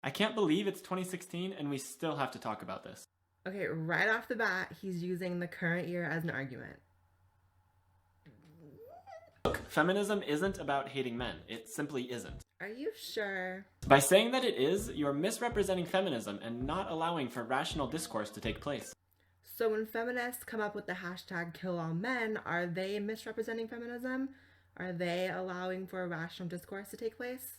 I can't believe it's 2016 and we still have to talk about this. Okay, right off the bat, he's using the current year as an argument. Look, feminism isn't about hating men. It simply isn't. Are you sure? By saying that it is, you're misrepresenting feminism and not allowing for rational discourse to take place. So when feminists come up with the hashtag #KillAllMen, are they misrepresenting feminism? Are they allowing for a rational discourse to take place?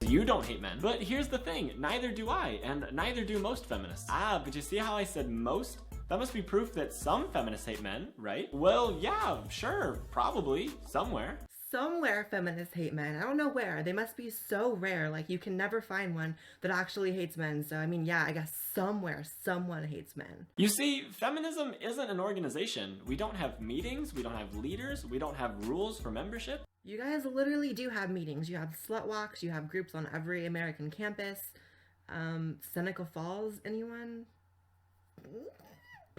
You don't hate men. But here's the thing, neither do I, and neither do most feminists. Ah, but you see how I said most? That must be proof that some feminists hate men, right? Well, yeah, sure, probably, somewhere. Somewhere feminists hate men. I don't know where. They must be so rare. Like, you can never find one that actually hates men. So, I mean, yeah, I guess somewhere someone hates men. You see, feminism isn't an organization. We don't have meetings, we don't have leaders, we don't have rules for membership. You guys literally do have meetings. You have slut walks, you have groups on every American campus. Seneca Falls, anyone?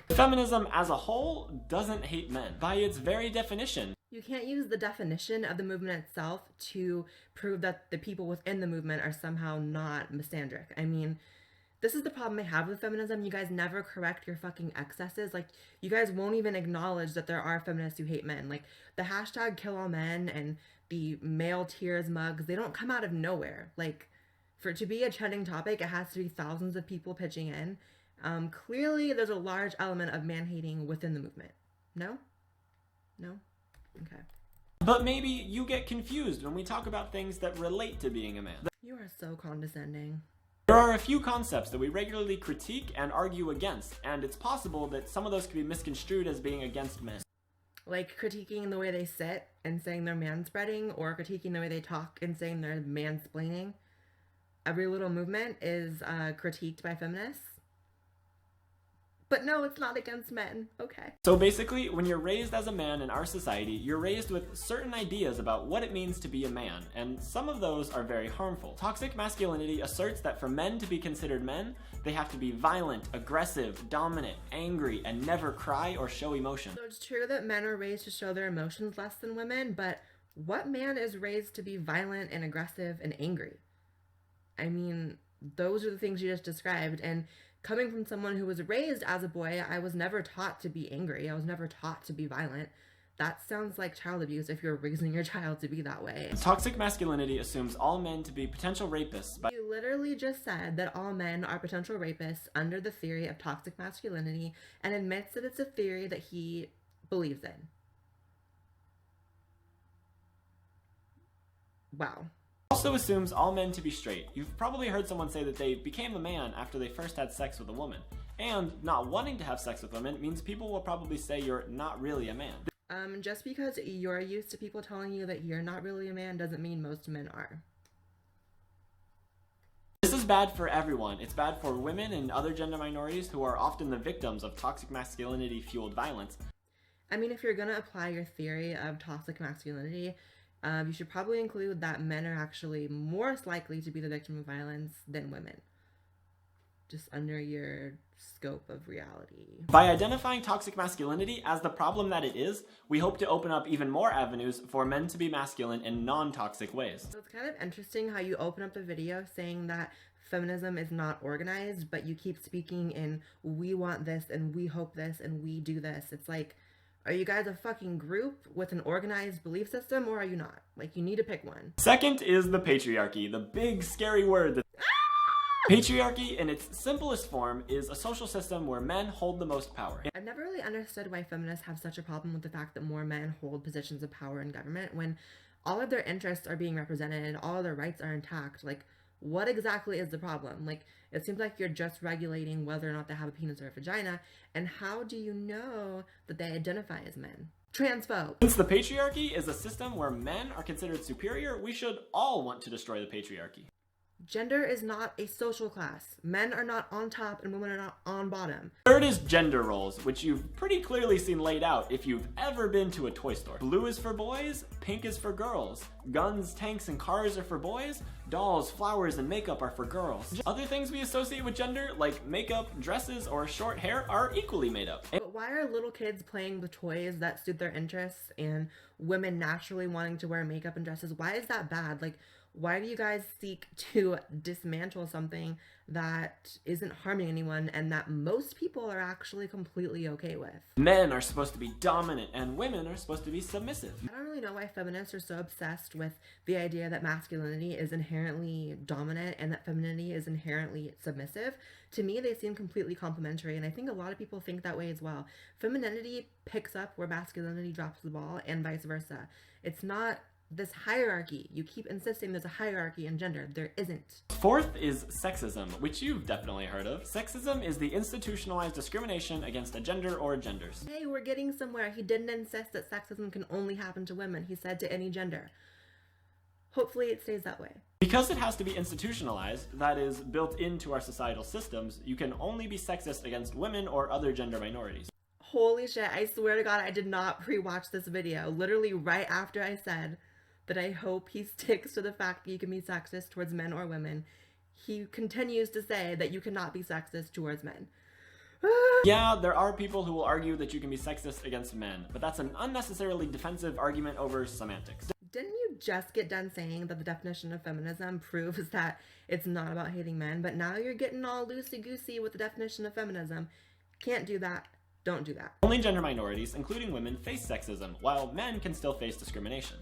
Feminism as a whole doesn't hate men. By its very definition. You can't use the definition of the movement itself to prove that the people within the movement are somehow not misandric. I mean, this is the problem I have with feminism. You guys never correct your fucking excesses. Like, you guys won't even acknowledge that there are feminists who hate men. Like, the hashtag #KillAllMen and the male tears mugs, they don't come out of nowhere. Like, for it to be a trending topic, it has to be thousands of people pitching in. Clearly, there's a large element of man-hating within the movement. No? No? Okay. But maybe you get confused when we talk about things that relate to being a man. You are so condescending. There are a few concepts that we regularly critique and argue against, and it's possible that some of those could be misconstrued as being against men. Like critiquing the way they sit and saying they're manspreading, or critiquing the way they talk and saying they're mansplaining. Every little movement is critiqued by feminists. But no, it's not against men. Okay. So basically, when you're raised as a man in our society, you're raised with certain ideas about what it means to be a man, and some of those are very harmful. Toxic masculinity asserts that for men to be considered men, they have to be violent, aggressive, dominant, angry, and never cry or show emotion. So it's true that men are raised to show their emotions less than women, but what man is raised to be violent and aggressive and angry? I mean, those are the things you just described, and coming from someone who was raised as a boy, I was never taught to be angry. I was never taught to be violent. That sounds like child abuse if you're raising your child to be that way. Toxic masculinity assumes all men to be potential rapists. You literally just said that all men are potential rapists under the theory of toxic masculinity and admits that it's a theory that he believes in. Wow. Also assumes all men to be straight. You've probably heard someone say that they became a man after they first had sex with a woman. And not wanting to have sex with women means people will probably say you're not really a man. Just because you're used to people telling you that you're not really a man doesn't mean most men are. This is bad for everyone. It's bad for women and other gender minorities who are often the victims of toxic masculinity-fueled violence. I mean, if you're gonna apply your theory of toxic masculinity, you should probably include that men are actually more likely to be the victim of violence than women. Just under your scope of reality. By identifying toxic masculinity as the problem that it is, we hope to open up even more avenues for men to be masculine in non-toxic ways. So it's kind of interesting how you open up the video saying that feminism is not organized, but you keep speaking in we want this and we hope this and we do this. It's like, are you guys a fucking group with an organized belief system, or are you not? Like, you need to pick one. Second is the patriarchy, the big scary word that Patriarchy, in its simplest form, is a social system where men hold the most power. I've never really understood why feminists have such a problem with the fact that more men hold positions of power in government when all of their interests are being represented, all of their rights are intact. Like, what exactly is the problem? Like, it seems like you're just regulating whether or not they have a penis or a vagina, and how do you know that they identify as men? Transphobe. Since the patriarchy is a system where men are considered superior, we should all want to destroy the patriarchy. Gender is not a social class. Men are not on top and women are not on bottom. Third is gender roles, which you've pretty clearly seen laid out if you've ever been to a toy store. Blue is for boys, pink is for girls. Guns, tanks, and cars are for boys. Dolls, flowers, and makeup are for girls. Other things we associate with gender, like makeup, dresses, or short hair, are equally made up. But why are little kids playing with toys that suit their interests? And women naturally wanting to wear makeup and dresses. Why is that bad? Like, why do you guys seek to dismantle something that isn't harming anyone and that most people are actually completely okay with? Men are supposed to be dominant and women are supposed to be submissive. I don't really know why feminists are so obsessed with the idea that masculinity is inherently dominant and that femininity is inherently submissive. To me, they seem completely complementary, and I think a lot of people think that way as well. Femininity picks up where masculinity drops the ball and vice versa. It's not this hierarchy. You keep insisting there's a hierarchy in gender. There isn't. Fourth is sexism, which you've definitely heard of. Sexism is the institutionalized discrimination against a gender or genders. Hey, we're getting somewhere. He didn't insist that sexism can only happen to women. He said to any gender. Hopefully it stays that way. Because it has to be institutionalized, that is, built into our societal systems, you can only be sexist against women or other gender minorities. Holy shit, I swear to God, I did not pre-watch this video. Literally right after I said that I hope he sticks to the fact that you can be sexist towards men or women, he continues to say that you cannot be sexist towards men. Yeah, there are people who will argue that you can be sexist against men, but that's an unnecessarily defensive argument over semantics. Didn't you just get done saying that the definition of feminism proves that it's not about hating men, but now you're getting all loosey-goosey with the definition of feminism? Can't do that. Don't do that. Only gender minorities, including women, face sexism, while men can still face discrimination.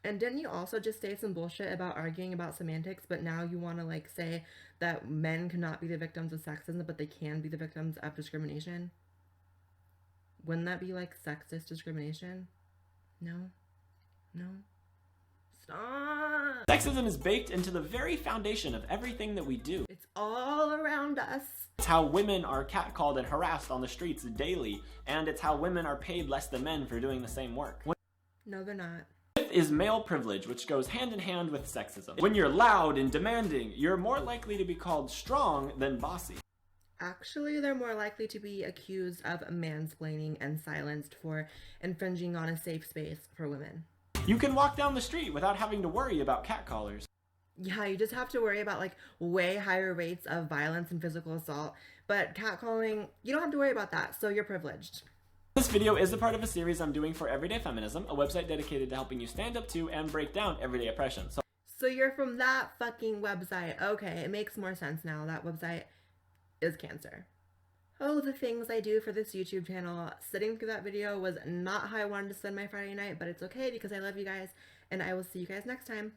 And didn't you also just say some bullshit about arguing about semantics, but now you want to like say that men cannot be the victims of sexism, but they can be the victims of discrimination? Wouldn't that be like sexist discrimination? No? No? Stop! Sexism is baked into the very foundation of everything that we do. It's all around us. It's how women are catcalled and harassed on the streets daily, and it's how women are paid less than men for doing the same work. No, they're not. Fifth is male privilege, which goes hand in hand with sexism. When you're loud and demanding, you're more likely to be called strong than bossy. Actually, they're more likely to be accused of mansplaining and silenced for infringing on a safe space for women. You can walk down the street without having to worry about catcallers. Yeah, you just have to worry about like way higher rates of violence and physical assault, but catcalling, you don't have to worry about that, so you're privileged. This video is a part of a series I'm doing for Everyday Feminism, a website dedicated to helping you stand up to and break down everyday oppression. So you're from that fucking website. Okay, it makes more sense now. That website is cancer. Oh, the things I do for this YouTube channel. Sitting through that video was not how I wanted to spend my Friday night, but it's okay because I love you guys, and I will see you guys next time.